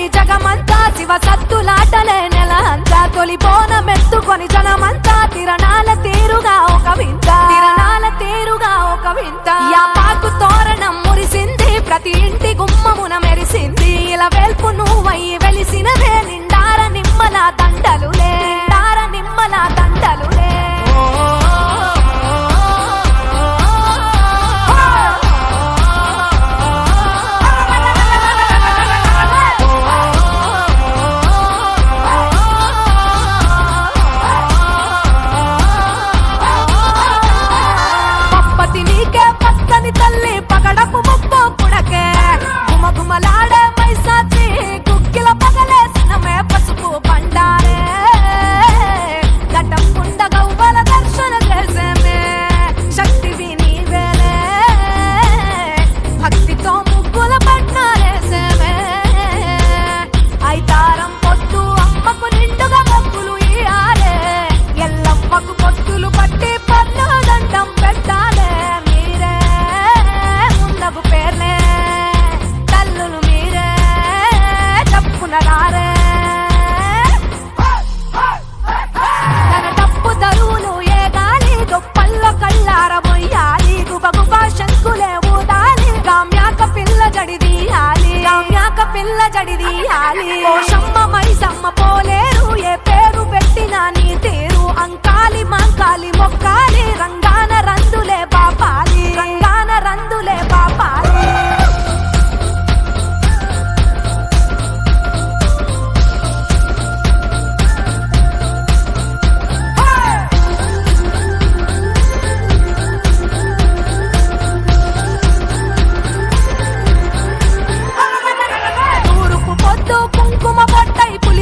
జగమంతా శివ సత్తులాటలే నెల అంతా తొలి బోనమెత్తుకొని జనమంతా తిరణాల తీరుగా ఒక వింత యాపాకు తోరణం మురిసింది ప్రతి ఇంటి గుమ్మమున మెరిసింది ఇలా వెల్పు నువ్వయ్యి వెలిసినదే నిండార నిమ్మల దండలులే తల్లి పగడపు ముప్పు పుడకే గుమగుమలాడే మైసాచి గుక్కిల పగలేసినమే పసుపు పండారే గడ్డం కుండ గవ్వల దర్శన చేసేమే శక్తివి నీవేలే భక్తితో ముగ్గుల పట్నాలేసేమే ఐతారం పొట్టు అమ్మకు నిండుగా మొక్కులు ఇయాలే ఎల్లమ్మకు పొట్టులు పట్టి పన్ను దండం పెట్టాలే పేర్లే తల్లులు మీరే చెప్పునరారే తన తప్పు దరువులు ఏ గాలి గొప్పల్లో కళ్ళార మొయ్యాలి గుబగుబా శంకులే ఊదాలి గామ్యాక పిల్ల జడిదీయాలి ఓషమ్మ మైసమ్మ పోలేరు ఏ పేరు పెట్టినా నీ తీరు అంకాలి మంకాలి మొక్కాలి రంగాన రందులే బాపాలి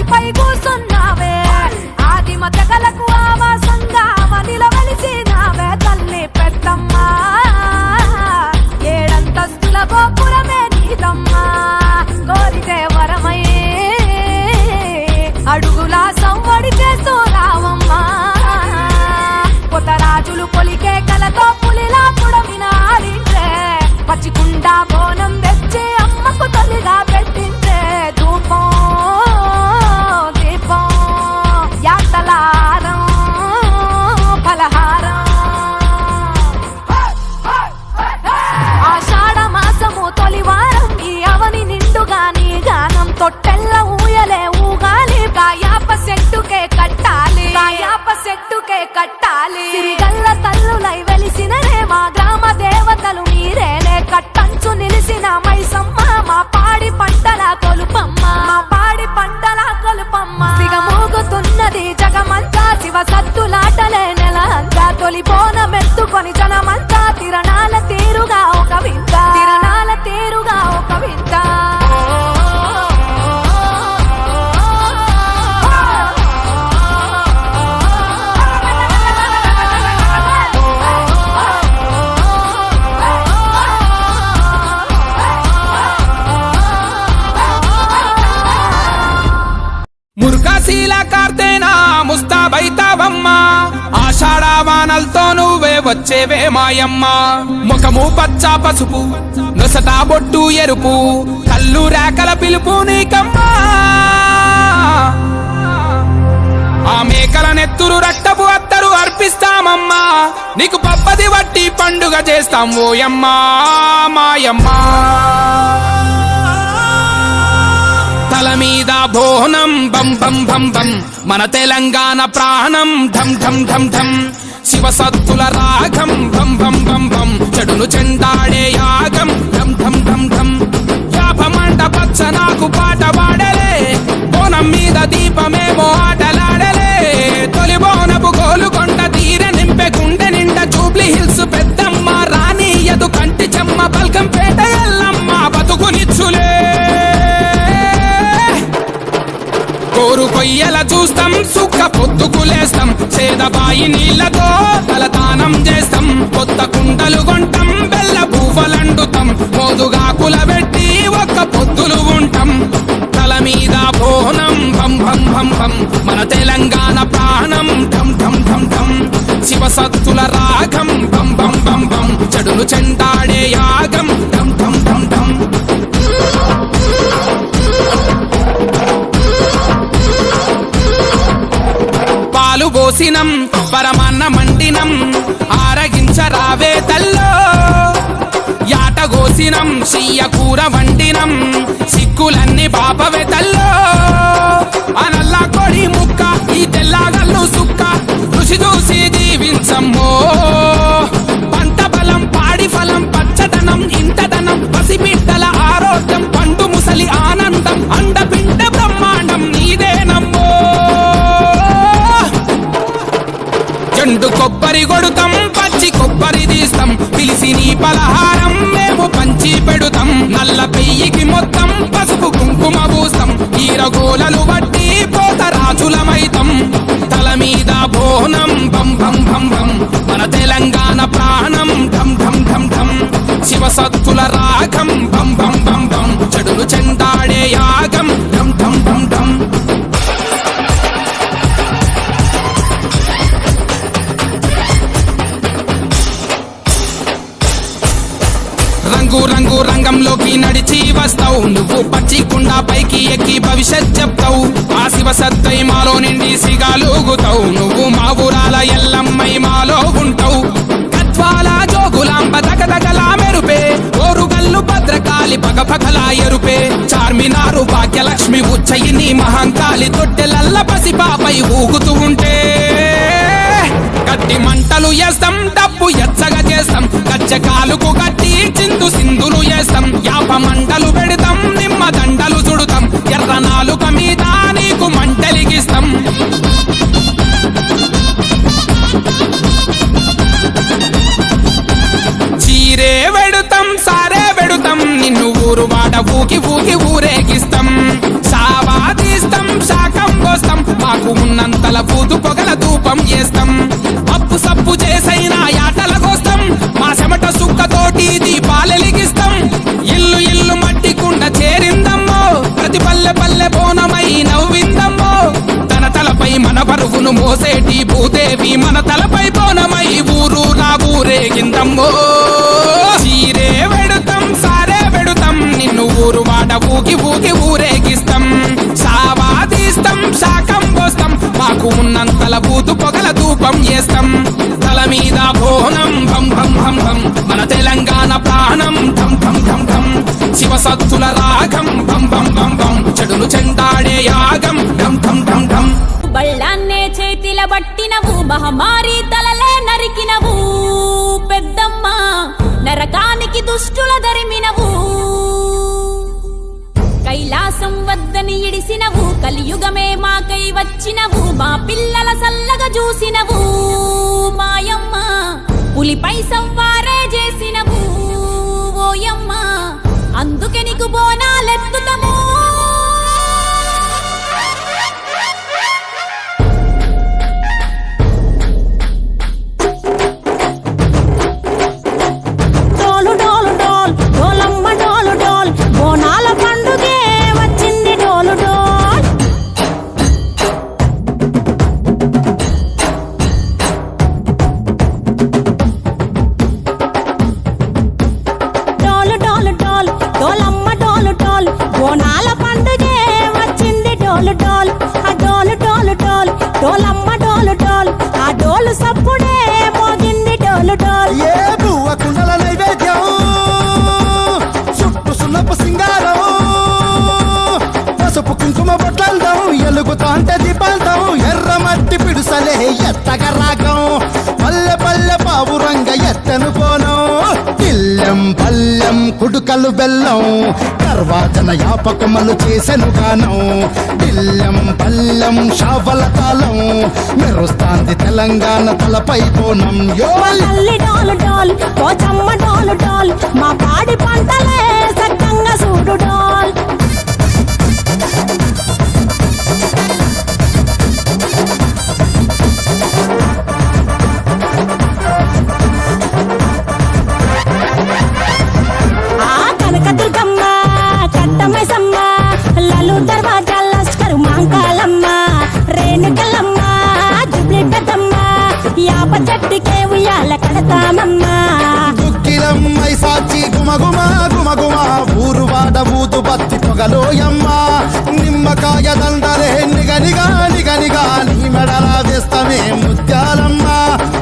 పులిపై కూసున్నావే ఆదిమ తెగలకు ఆవాసంగా మదిలో వెలిసినావే తల్లి పెద్దమ్మ ఏడంతస్తుల గోపురమే నీదమ్మా కోరితే వరమై అడుగులా సంవడి చేస్తూ రావమ్మా కొత్తరాజులు పొలికే కలతో పులిలా పుడమిన ఆడింటే పచ్చికుండా బోనం తెచ్చి అమ్మకు తల్లిగా పెట్టింటే ధూపం తొట్టెల్ల ఊయలే ఊగాలి కాయాప చెట్టుకే కట్టాలి సిరిగల్ల తల్లులై వెలిసిననే మా గ్రామ దేవతలు మీరేలే కట్టంచు నిలిసిన మైసమ్మ మా పాడి పంటల కొలుపమ్మ సిగమోగుతున్నది జగమంతా శివ సత్తులాటలే నెల అంతా తొలి బోనమెత్తుకొని జనమంతా తిరణాల తీరుగా ఒక వింత కార్తేనా ముస్తాబైతావమ్మా ఆషాఢ వానలతో నువ్వే వచ్చేవే మాయమ్మ ముఖము పచ్చ పసుపు నొసట బొట్టు ఎరుపు కళ్ళు రేకల పిలుపు నీకమ్మా ఆ మేకల నెత్తురు రక్తపు అత్తరు అర్పిస్తామమ్మా నీకు పప్పది వట్టి పండుగ చేస్తాం ఓయమ్మా మాయమ్మా తల మీద బోనం బం బం బం బం మన తెలంగాణ ప్రాణం ఢం ఢం ఢం ఢం శివ సత్తుల రాగం బం బం బం బం చెడును చెండాడే యాగం ఢం ఢం ఢం ఢం యాపమంట పచ్చ నాకు పాట పాడలే బోనం మీద దీపమేమో ఆటలాడలే తొలి బోనపు గోలుకొండ తీర నింపె గుండె నిండా జూబ్లీ హిల్స్ పెద్దమ్మ రానియదు కంటి చెమ్మ బల్కంపేట ఎల్లమ్మ బతుకునిచ్చులే కోరు కొయ్యల చూస్తాం సుఖ పొద్దుకులేస్తాం సేదబాయి నీళ్లతో తలతానం చేస్తాం కొత్త కుండలు కొంటాం బెల్ల పువ్వలండుతాం మోదుగా కులబెట్టి ఒక్క పొద్దులు ఉంటాం తల మీద బోనం భం భం భం భం మన తెలంగాణ ప్రాణం ఢం ఢం ఢం ఢం శివ సత్తుల రాగం బం బం బం బం చెడును చెండాడే యాగం ఢం ఢం ఢం ఢం కోసినం పరమాన్న మండినం ఆరగించరావే తల్లో యాట కోసినం సియ్య కూర వండినం సిక్కులన్నీ బాపవే తల్లో అనల్లా కొడి ముక్క ఈ తెల్లగల్లు సుక్క రుచి చూసి జీవించమ్మో పంట బలం పాడి ఫలం పచ్చదనం ఇంటదనం పసిబిడ్డల ఆరోగ్యం పండు ముసలి ఆనందం అండపిండ బ్రహ్మాండం నీదేనమ్మో చెండు కొబ్బరి కొడుతాం పచ్చి కొబ్బరి తీస్తాం పిలిసి నీ పలహారం మేము పంచి పెడుతాం నల్ల పెయ్యికి మొత్తం పసుపు కుంకుమ పూస్తాం ఈరగోలలు బట్టి పోత రాజులమైతం తల మీద బోనం బం బం బం బం మన తెలంగాణ ప్రాణం ఢం ఢం ఢం ఢం శివసత్తుల రాగం బం బం బం బం చెడులు చెండాడే యాగం ఢం ఢం ఢం ఢం రంగు రంగు రంగంలోకి నడిచి వస్తావు నువ్వు పచ్చికుండా పైకి ఎక్కి భవిష్యత్ చెప్తావు ఆ శివ సత్తై మాలో నిండి సిగాలుగుతావు నువ్వు మా ఊరాల ఎల్లమ్మై మాలో ఉంటావు కత్వాల జోగులాంబ దగదగలా మెరుపే ఓరుగల్లు భద్రకాళి పగపగలా ఎరుపే చార్మినారు భాగ్యలక్ష్మి ఉచ్చయిని మహంకాళి తొట్టెలల్ల పసిపాపై ఊగుతూ ఉంటే కట్టి మంటలు వేస్తాం డబ్బు ఎచ్చగా చేస్తాం కచ్చకాలుకు కట్టి చిందు సింధులు వేస్తాం యాప మంటలు పెడతాం నిమ్మ దండలు చుడుతాం ఎర్ర నాలుక మీద నీకు మంటలిగిస్తాం చీరే వెడుతాం సారే వెడుతాం నిన్ను ఊరు వాడ ఊకి ఊకి ఊరేగిస్తాం సావా తీస్తాం శాకం పోస్తాం మాకు ఉన్నంతల పూతు పొగల ధూపం చేస్తాం అప్పు సప్పు చేసైనా యాటల కోస్తాం మా చెమట సుక్కతోటి దీపాలెలిగిస్తాం ఇల్లు ఇల్లు మట్టి కుండ చేరిందమ్మో ప్రతి పల్లె పల్లె బోనమై నవ్విందమ్మో తన తలపై మన బరువును మోసేటి భూదేవి మన తలపై బోనమై ఊరు నా ఊరేగిందమ్మో చీరే వెడుతాం సారే వెడుతాం నిన్ను ఊరు వాడ ఊకి ఊకి ఊరేగిస్తాం సావా తీస్తాం శాకం పోస్తాం మాకు ఉన్నంతల బూతు పొగల ధూపం చేస్తాం తల మీద బోనం భం భం భం భం మన తెలంగాణ ప్రాణం ఢం ఢం ఢం ఢం శివసత్తుల రాగం బం బం బం బం చెడులు చెండాడే యాగం ఢం ఢం ఢం ఢం బళ్ళాన్నే చేతిల బట్టినవు మహమారి తలలే నరికినవు పెద్దమ్మ నరకానికి దుష్టుల దరిమినవు కైలాసం వద్దని ఇడిసినవు కలియుగమే మాకై వచ్చినవు మా పిల్లల సల్లగా చూసినవు మాయమ్మ పులిపై సవ్వారే చేసినవు ఓయమ్మ అందుకే నీకు బోనాలెత్తుతము ఎత్తగ రాగం పల్లె పల్లె పావురంగ ఎత్తను పోనం పిల్లెం పల్లెం కుడుకలు బెల్లం తర్వాతన యాపకమలు చేసెను గానం పిల్లెం పల్లెం షావల తాళం మెరుస్తాంది తెలంగాణ తలపై పోనం డోలు డోల్ పోచమ్మ డోలు డోల్ మా పాడి పంటలే సక్కంగా చూడు డోల్ కనకదుర్గమ్మ కట్టమైసమ్మ లలు దర్వాజా లస్కరు మాంకాలమ్మ రేణుకలమ్మ జుబ్లి పెద్దమ్మ యాప చెట్టుకే ఉయ్యాల కడతామమ్మ దుక్కిలమ్మై సాచి గుమగుమ గుమగుమ ఊరు వాడ ఊదు బత్తి పొగలోయమ్మ